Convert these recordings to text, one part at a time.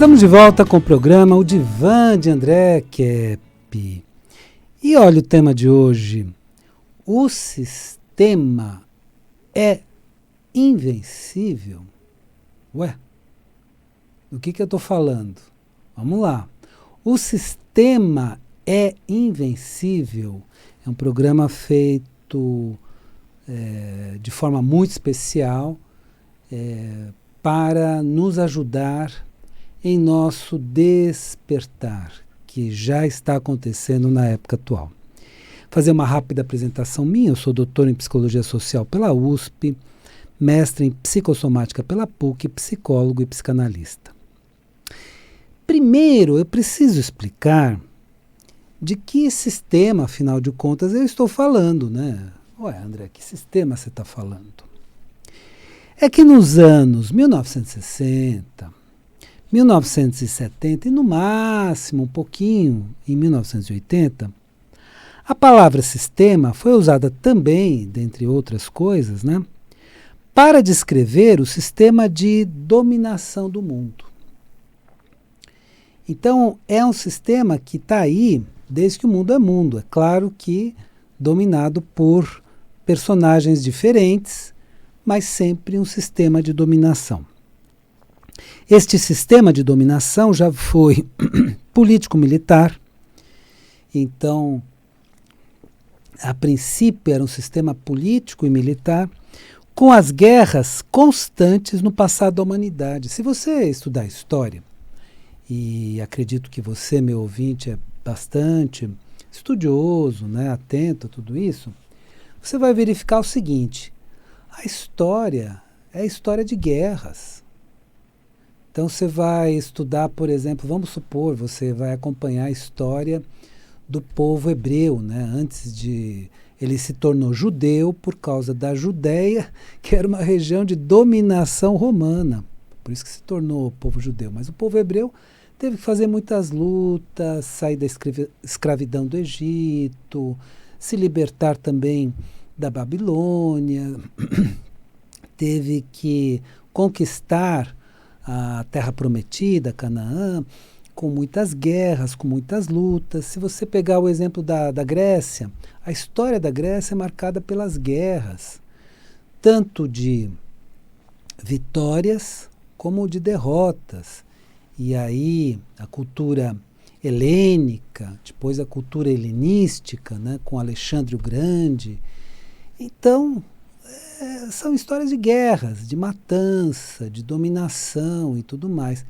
Estamos de volta com o programa O Divã de André Kepp. E olha o tema de hoje. O sistema é invencível? Ué, do que eu estou falando? Vamos lá. O sistema é invencível? É um programa feito de forma muito especial para nos ajudar em nosso despertar, que já está acontecendo na época atual. Fazer uma rápida apresentação minha. Eu sou doutor em Psicologia Social pela USP, mestre em Psicossomática pela PUC, psicólogo e psicanalista. Primeiro, eu preciso explicar de que sistema, afinal de contas, eu estou falando, né? Ué, André, que sistema você está falando? É que nos anos 1960, 1970 e no máximo um pouquinho em 1980, a palavra sistema foi usada também, dentre outras coisas, né, para descrever o sistema de dominação do mundo. Então, é um sistema que está aí desde que o mundo é mundo. É claro que dominado por personagens diferentes, mas sempre um sistema de dominação. Este sistema de dominação já foi político-militar. Então, a princípio era um sistema político e militar, com as guerras constantes no passado da humanidade. Se você estudar história, e acredito que você, meu ouvinte, é bastante estudioso, né, atento a tudo isso, você vai verificar o seguinte: a história é a história de guerras. Então você vai estudar, por exemplo, vamos supor, você vai acompanhar a história do povo hebreu, né? Antes de... Ele se tornou judeu por causa da Judéia, que era uma região de dominação romana. Por isso que se tornou povo judeu. Mas o povo hebreu teve que fazer muitas lutas, sair da escravidão do Egito, se libertar também da Babilônia, teve que conquistar a Terra Prometida, Canaã, com muitas guerras, com muitas lutas. Se você pegar o exemplo da Grécia, a história da Grécia é marcada pelas guerras, tanto de vitórias como de derrotas. E aí a cultura helênica, depois a cultura helenística, né, com Alexandre o Grande. Então, são histórias de guerras, de matança, de dominação e tudo mais.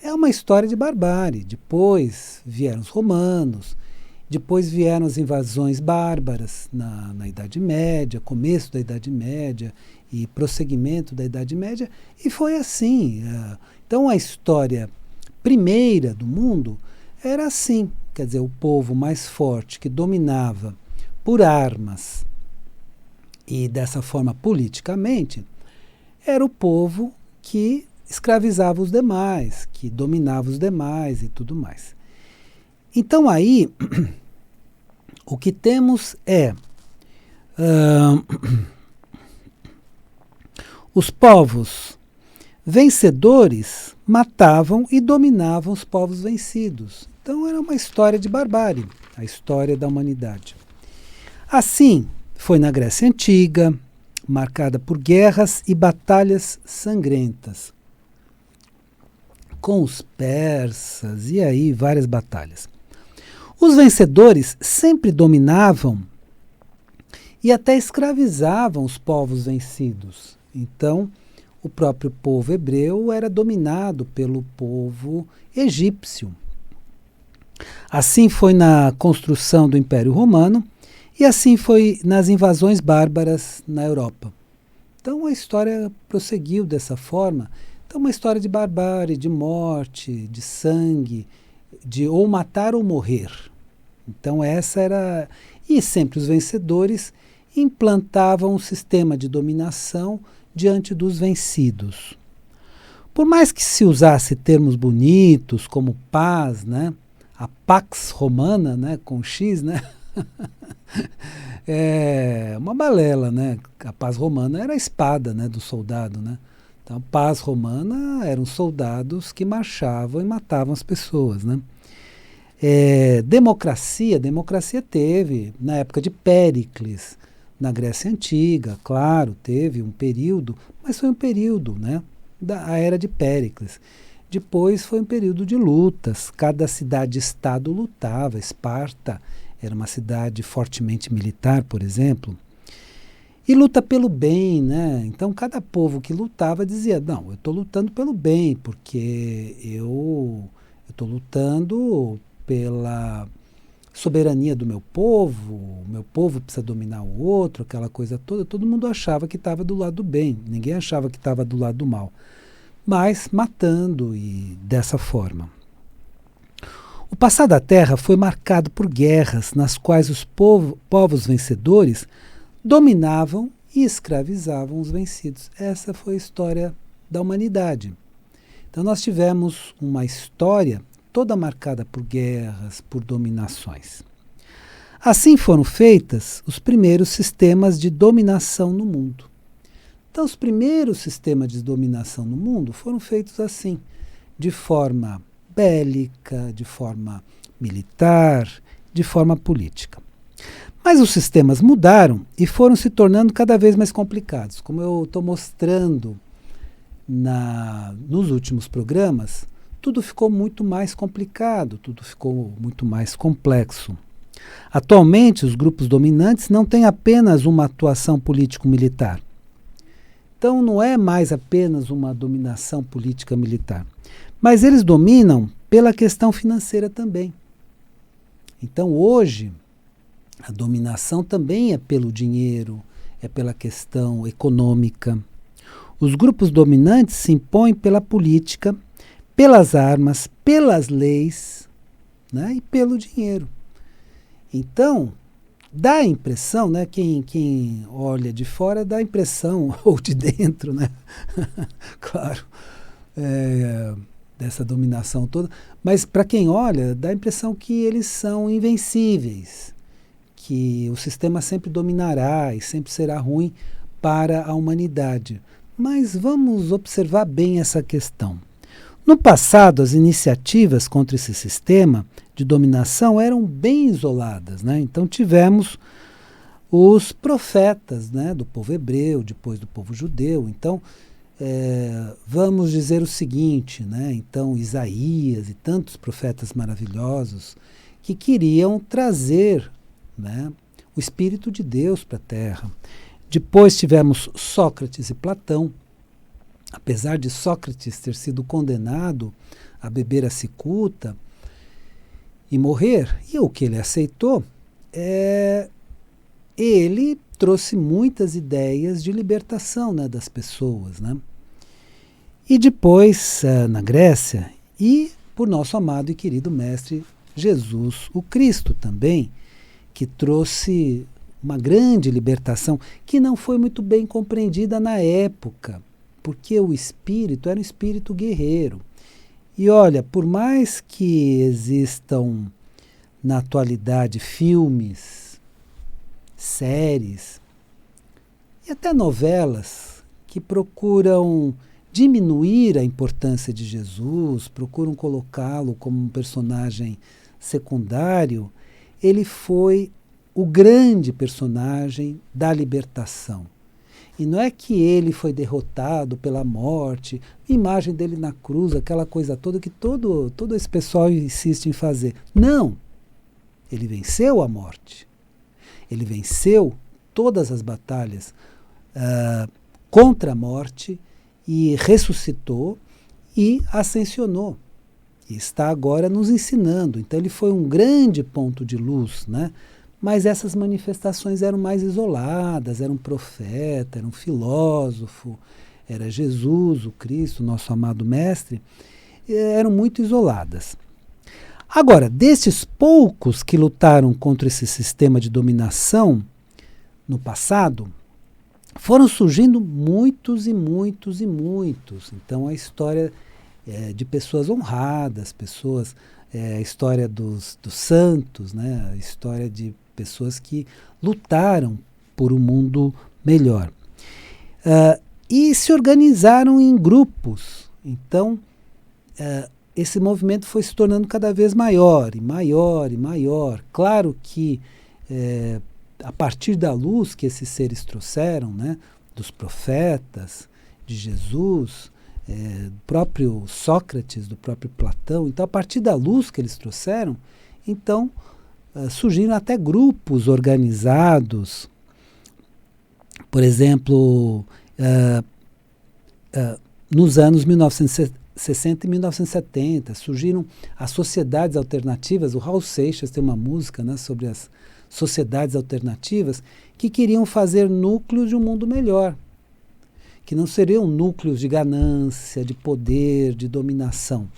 É uma história de barbárie. Depois vieram os romanos, depois vieram as invasões bárbaras na Idade Média, começo da Idade Média e prosseguimento da Idade Média, e foi assim. Então a história primeira do mundo era assim, quer dizer, o povo mais forte que dominava por armas e dessa forma politicamente, era o povo que escravizava os demais, que dominava os demais e tudo mais. Então aí, o que temos é os povos vencedores matavam e dominavam os povos vencidos. Então era uma história de barbárie, a história da humanidade. Assim, foi na Grécia Antiga, marcada por guerras e batalhas sangrentas, com os persas e aí várias batalhas. Os vencedores sempre dominavam e até escravizavam os povos vencidos. Então, o próprio povo hebreu era dominado pelo povo egípcio. Assim foi na construção do Império Romano e assim foi nas invasões bárbaras na Europa. Então a história prosseguiu dessa forma. Então uma história de barbárie, de morte, de sangue, de ou matar ou morrer. Então essa era... E sempre os vencedores implantavam um sistema de dominação diante dos vencidos. Por mais que se usasse termos bonitos como paz, né? A Pax Romana, né? Com X, né? É uma balela, né? A paz romana era a espada, né? Do soldado, né? Então, Então, paz romana eram soldados que marchavam e matavam as pessoas, né? Democracia teve na época de Péricles, na Grécia Antiga, claro, teve um período, mas foi um período, né, da era de Péricles. Depois foi um período de lutas, cada cidade-estado lutava. Esparta era uma cidade fortemente militar, por exemplo, e luta pelo bem, né? Então cada povo que lutava dizia, não, eu estou lutando pelo bem, porque eu estou lutando pela soberania do meu povo, o meu povo precisa dominar o outro, aquela coisa toda. Todo mundo achava que estava do lado do bem, ninguém achava que estava do lado do mal, mas matando e dessa forma. O passado da Terra foi marcado por guerras nas quais os povos vencedores dominavam e escravizavam os vencidos. Essa foi a história da humanidade. Então nós tivemos uma história toda marcada por guerras, por dominações. Assim foram feitas os primeiros sistemas de dominação no mundo. Então os primeiros sistemas de dominação no mundo foram feitos assim, de forma bélica, de forma militar, de forma política. Mas os sistemas mudaram e foram se tornando cada vez mais complicados. Como eu estou mostrando nos últimos programas, tudo ficou muito mais complicado, tudo ficou muito mais complexo. Atualmente, os grupos dominantes não têm apenas uma atuação político-militar. Então, não é mais apenas uma dominação política-militar, mas eles dominam pela questão financeira também. Então, hoje, a dominação também é pelo dinheiro, é pela questão econômica. Os grupos dominantes se impõem pela política, pelas armas, pelas leis, né, e pelo dinheiro. Então, dá a impressão, né, quem olha de fora dá a impressão, ou de dentro, né, claro, dessa dominação toda, mas para quem olha, dá a impressão que eles são invencíveis, que o sistema sempre dominará e sempre será ruim para a humanidade. Mas vamos observar bem essa questão. No passado, as iniciativas contra esse sistema de dominação eram bem isoladas, né? Então tivemos os profetas, né, do povo hebreu, depois do povo judeu. Então, vamos dizer o seguinte, né? Então Isaías e tantos profetas maravilhosos que queriam trazer, né, o Espírito de Deus para a Terra. Depois tivemos Sócrates e Platão. Apesar de Sócrates ter sido condenado a beber a cicuta e morrer, e o que ele aceitou, ele trouxe muitas ideias de libertação, né, das pessoas, né? E depois, na Grécia, e por nosso amado e querido mestre Jesus, o Cristo também, que trouxe uma grande libertação que não foi muito bem compreendida na época, porque o espírito era um espírito guerreiro. E olha, por mais que existam na atualidade filmes, séries e até novelas que procuram diminuir a importância de Jesus, procuram colocá-lo como um personagem secundário, ele foi o grande personagem da libertação. E não é que ele foi derrotado pela morte, imagem dele na cruz, aquela coisa toda que todo esse pessoal insiste em fazer. Não! Ele venceu a morte. Ele venceu todas as batalhas contra a morte e ressuscitou e ascensionou. E está agora nos ensinando. Então ele foi um grande ponto de luz, né? Mas essas manifestações eram mais isoladas, era um profeta, era um filósofo, era Jesus, o Cristo, nosso amado mestre, eram muito isoladas. Agora, destes poucos que lutaram contra esse sistema de dominação no passado, foram surgindo muitos e muitos e muitos. Então a história de pessoas honradas, a história dos santos, né? A história de pessoas que lutaram por um mundo melhor. e se organizaram em grupos. Então, esse movimento foi se tornando cada vez maior, e maior, e maior. Claro que, a partir da luz que esses seres trouxeram, né, dos profetas, de Jesus, do próprio Sócrates, do próprio Platão, então, a partir da luz que eles trouxeram, então, surgiram até grupos organizados. Por exemplo, nos anos 1960 e 1970, surgiram as sociedades alternativas. O Raul Seixas tem uma música, né, sobre as sociedades alternativas que queriam fazer núcleos de um mundo melhor, que não seriam núcleos de ganância, de poder, de dominação.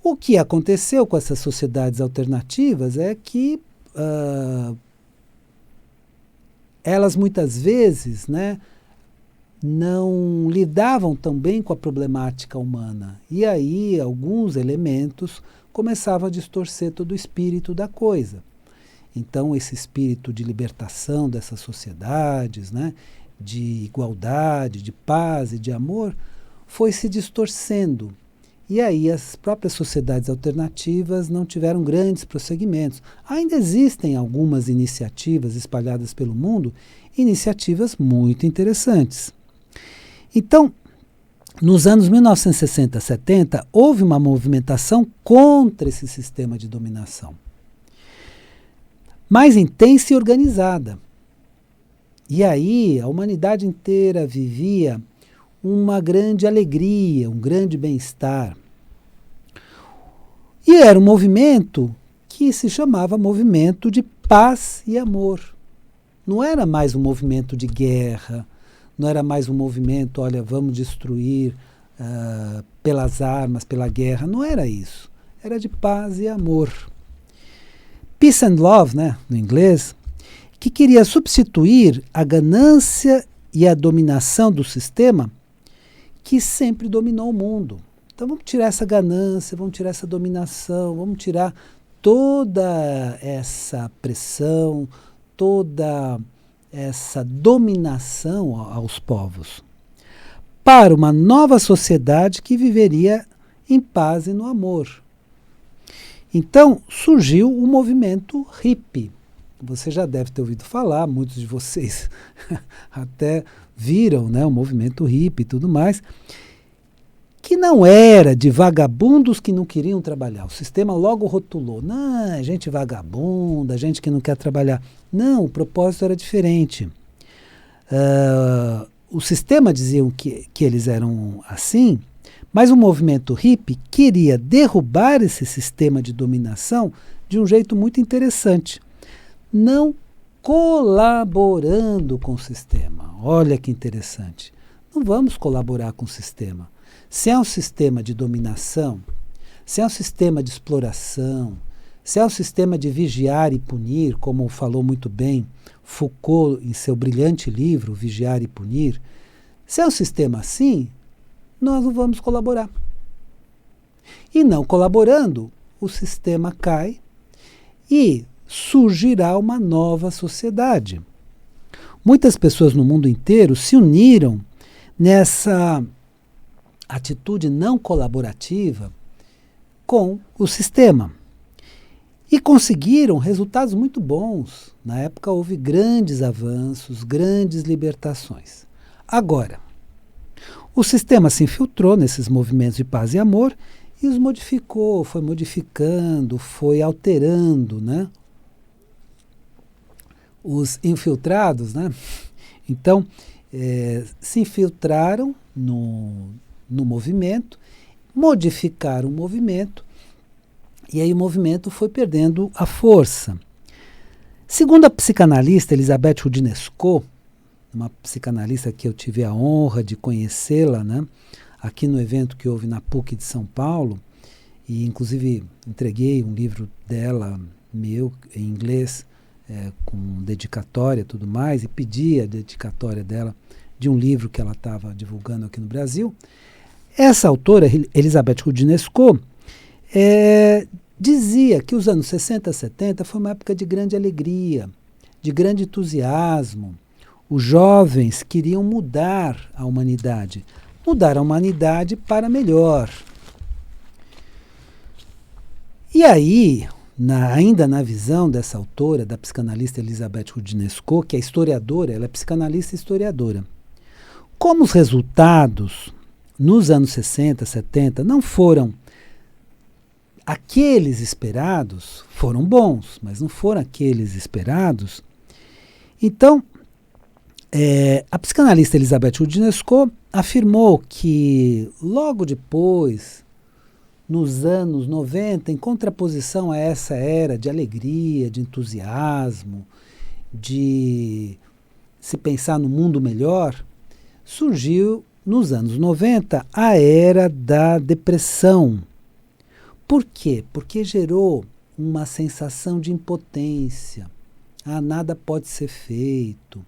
O que aconteceu com essas sociedades alternativas é que elas muitas vezes, né, não lidavam tão bem com a problemática humana. E aí alguns elementos começavam a distorcer todo o espírito da coisa. Então esse espírito de libertação dessas sociedades, né, de igualdade, de paz e de amor, foi se distorcendo. E aí as próprias sociedades alternativas não tiveram grandes prosseguimentos. Ainda existem algumas iniciativas espalhadas pelo mundo, iniciativas muito interessantes. Então, nos anos 1960 e 70, houve uma movimentação contra esse sistema de dominação, mais intensa e organizada. E aí a humanidade inteira vivia uma grande alegria, um grande bem-estar. E era um movimento que se chamava movimento de paz e amor. Não era mais um movimento de guerra, não era mais um movimento, olha, vamos destruir pelas armas, pela guerra. Não era isso. Era de paz e amor. Peace and love, né, no inglês, que queria substituir a ganância e a dominação do sistema que sempre dominou o mundo. Então vamos tirar essa ganância, vamos tirar essa dominação, vamos tirar toda essa pressão, toda essa dominação aos povos, para uma nova sociedade que viveria em paz e no amor. Então surgiu o movimento hippie. Você já deve ter ouvido falar, muitos de vocês até viram, né, o movimento hippie e tudo mais, que não era de vagabundos que não queriam trabalhar. O sistema logo rotulou, não, gente vagabunda, gente que não quer trabalhar. Não, o propósito era diferente. O sistema dizia que eles eram assim, mas o movimento hippie queria derrubar esse sistema de dominação de um jeito muito interessante. Não colaborando com o sistema. Olha que interessante. Não vamos colaborar com o sistema. Se é um sistema de dominação, se é um sistema de exploração, se é um sistema de vigiar e punir, como falou muito bem Foucault em seu brilhante livro Vigiar e Punir, se é um sistema assim, nós não vamos colaborar. E não colaborando, o sistema cai e surgirá uma nova sociedade. Muitas pessoas no mundo inteiro se uniram nessa atitude não colaborativa com o sistema e conseguiram resultados muito bons. Na época houve grandes avanços, grandes libertações. Agora, o sistema se infiltrou nesses movimentos de paz e amor e os modificou, foi modificando, foi alterando, né? Os infiltrados, né? Então, se infiltraram no movimento, modificaram o movimento, e aí o movimento foi perdendo a força. Segundo a psicanalista Elisabeth Roudinesco, uma psicanalista que eu tive a honra de conhecê-la, né, aqui no evento que houve na PUC de São Paulo, e inclusive entreguei um livro dela, meu, em inglês, com dedicatória e tudo mais, e pedi a dedicatória dela de um livro que ela estava divulgando aqui no Brasil. Essa autora, Elisabeth Roudinesco, dizia que os anos 60 e 70 foi uma época de grande alegria, de grande entusiasmo. Os jovens queriam mudar a humanidade para melhor. E aí, ainda na visão dessa autora, da psicanalista Elisabeth Roudinesco, que é historiadora, ela é psicanalista e historiadora, como os resultados nos anos 60, 70 não foram aqueles esperados, foram bons, mas não foram aqueles esperados, então a psicanalista Elisabeth Roudinesco afirmou que logo depois, nos anos 90, em contraposição a essa era de alegria, de entusiasmo, de se pensar no mundo melhor, surgiu nos anos 90 a era da depressão. Por quê? Porque gerou uma sensação de impotência. Nada pode ser feito.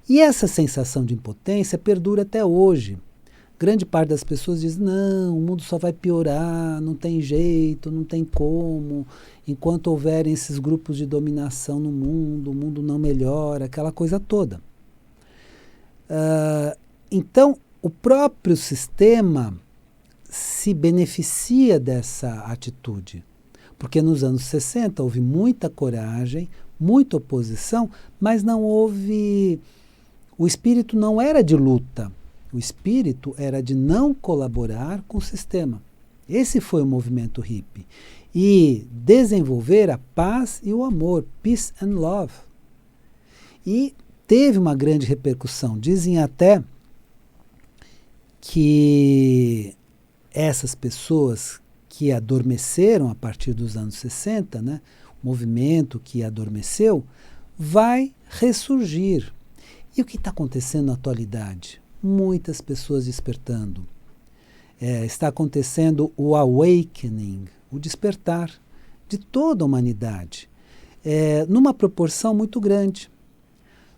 E essa sensação de impotência perdura até hoje. Grande parte das pessoas diz, não, o mundo só vai piorar, não tem jeito, não tem como. Enquanto houverem esses grupos de dominação no mundo, o mundo não melhora, aquela coisa toda. Então, o próprio sistema se beneficia dessa atitude. Porque nos anos 60 houve muita coragem, muita oposição, mas não houve... O espírito não era de luta. O espírito era de não colaborar com o sistema. Esse foi o movimento hippie. E desenvolver a paz e o amor. Peace and love. E teve uma grande repercussão. Dizem até que essas pessoas que adormeceram a partir dos anos 60, né, o movimento que adormeceu, vai ressurgir. E o que está acontecendo na atualidade? Muitas pessoas despertando. Está acontecendo o awakening, o despertar de toda a humanidade, numa proporção muito grande.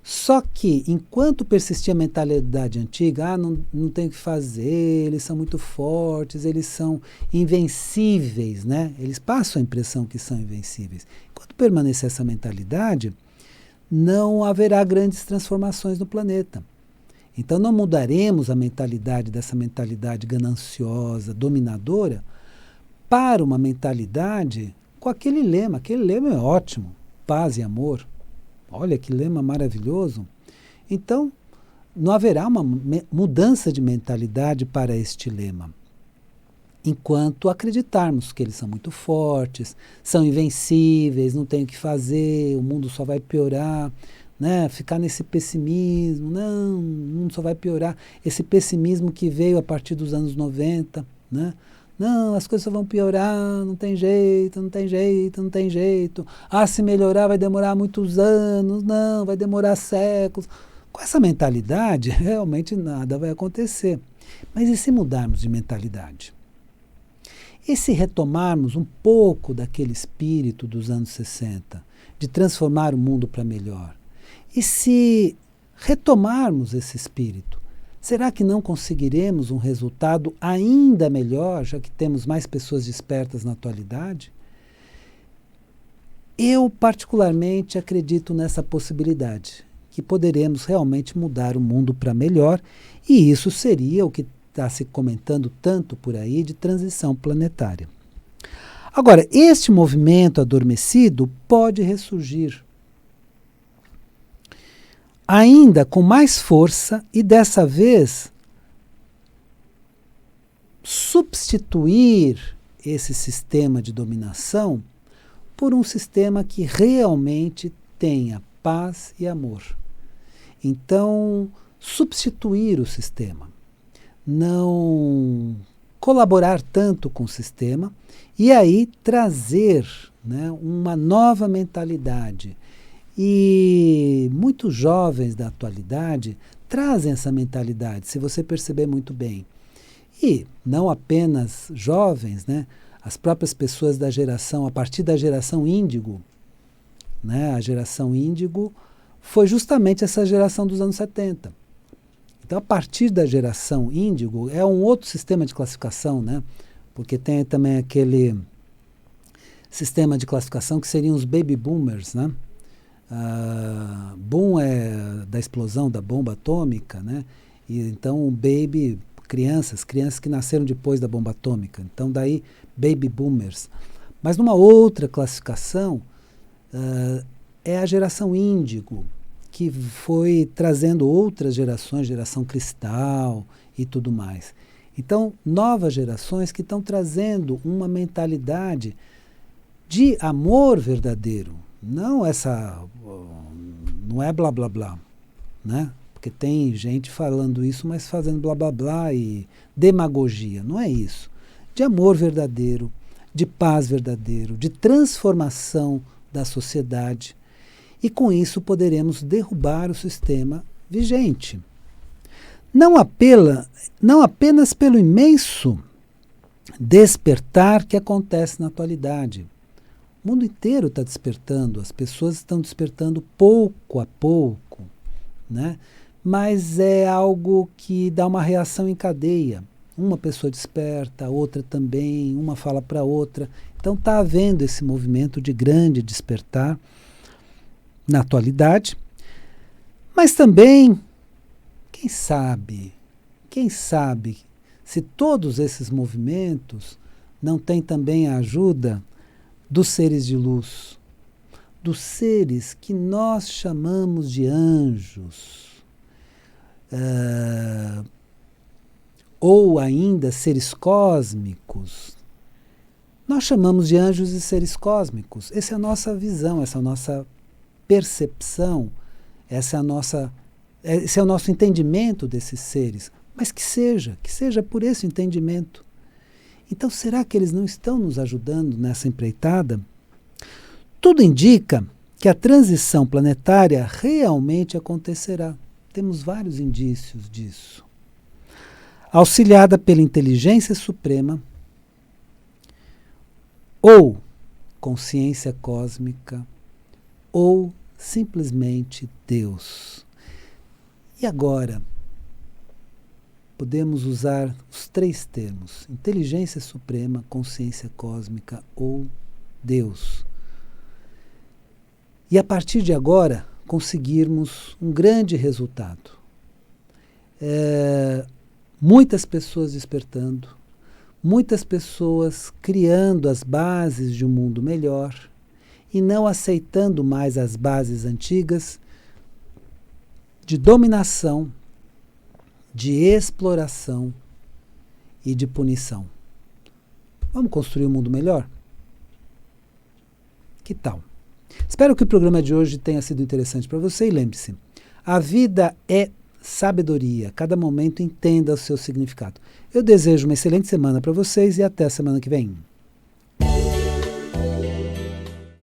Só que, enquanto persistia a mentalidade antiga, não tem o que fazer, eles são muito fortes, eles são invencíveis, né? Eles passam a impressão que são invencíveis. Enquanto permanecer essa mentalidade, não haverá grandes transformações no planeta. Então não mudaremos a mentalidade dessa mentalidade gananciosa, dominadora, para uma mentalidade com aquele lema. Aquele lema é ótimo, paz e amor. Olha que lema maravilhoso. Então, não haverá uma mudança de mentalidade para este lema. Enquanto acreditarmos que eles são muito fortes, são invencíveis, não tem o que fazer, o mundo só vai piorar, né? Ficar nesse pessimismo, não, o mundo só vai piorar. Esse pessimismo que veio a partir dos anos 90, né? Não, as coisas só vão piorar, não tem jeito, não tem jeito, não tem jeito. Se melhorar vai demorar muitos anos, não, vai demorar séculos. Com essa mentalidade, realmente nada vai acontecer. Mas e se mudarmos de mentalidade? E se retomarmos um pouco daquele espírito dos anos 60, de transformar o mundo para melhor? E se retomarmos esse espírito, será que não conseguiremos um resultado ainda melhor, já que temos mais pessoas despertas na atualidade? Eu, particularmente, acredito nessa possibilidade, que poderemos realmente mudar o mundo para melhor, e isso seria o que está se comentando tanto por aí de transição planetária. Agora, este movimento adormecido pode ressurgir, ainda com mais força e dessa vez substituir esse sistema de dominação por um sistema que realmente tenha paz e amor. Então, substituir o sistema, não colaborar tanto com o sistema e aí trazer, né, uma nova mentalidade. E muitos jovens da atualidade trazem essa mentalidade, se você perceber muito bem. E não apenas jovens, né? As próprias pessoas da geração, a partir da geração índigo, né? A geração índigo foi justamente essa geração dos anos 70. Então, a partir da geração índigo, é um outro sistema de classificação, né? Porque tem também aquele sistema de classificação que seriam os baby boomers, né? Boom é da explosão da bomba atômica, né? E então baby, crianças que nasceram depois da bomba atômica. Então daí baby boomers. Mas numa outra classificação é a geração índigo, que foi trazendo outras gerações, geração cristal e tudo mais. Então, novas gerações que estão trazendo uma mentalidade de amor verdadeiro. Não é blá blá blá, né? Porque tem gente falando isso, mas fazendo blá blá blá e demagogia. Não é isso. De amor verdadeiro, de paz verdadeiro, de transformação da sociedade. E com isso poderemos derrubar o sistema vigente. Não apenas pelo imenso despertar que acontece na atualidade. O mundo inteiro está despertando, as pessoas estão despertando pouco a pouco, né? Mas é algo que dá uma reação em cadeia. Uma pessoa desperta, a outra também, uma fala para a outra. Então está havendo esse movimento de grande despertar na atualidade, mas também, quem sabe, se todos esses movimentos não têm também a ajuda dos seres de luz, dos seres que nós chamamos de anjos, ou ainda seres cósmicos. Nós chamamos de anjos e seres cósmicos. Essa é a nossa visão, essa é a nossa percepção, esse é o nosso entendimento desses seres, mas que seja por esse entendimento. Então, será que eles não estão nos ajudando nessa empreitada? Tudo indica que a transição planetária realmente acontecerá. Temos vários indícios disso. Auxiliada pela inteligência suprema ou consciência cósmica ou simplesmente Deus. E agora, podemos usar os 3 termos: inteligência suprema, consciência cósmica ou Deus. E a partir de agora, conseguirmos um grande resultado. Muitas pessoas despertando, muitas pessoas criando as bases de um mundo melhor, e não aceitando mais as bases antigas de dominação, de exploração e de punição. Vamos construir um mundo melhor? Que tal? Espero que o programa de hoje tenha sido interessante para você e lembre-se, a vida é sabedoria, cada momento entenda o seu significado. Eu desejo uma excelente semana para vocês e até a semana que vem.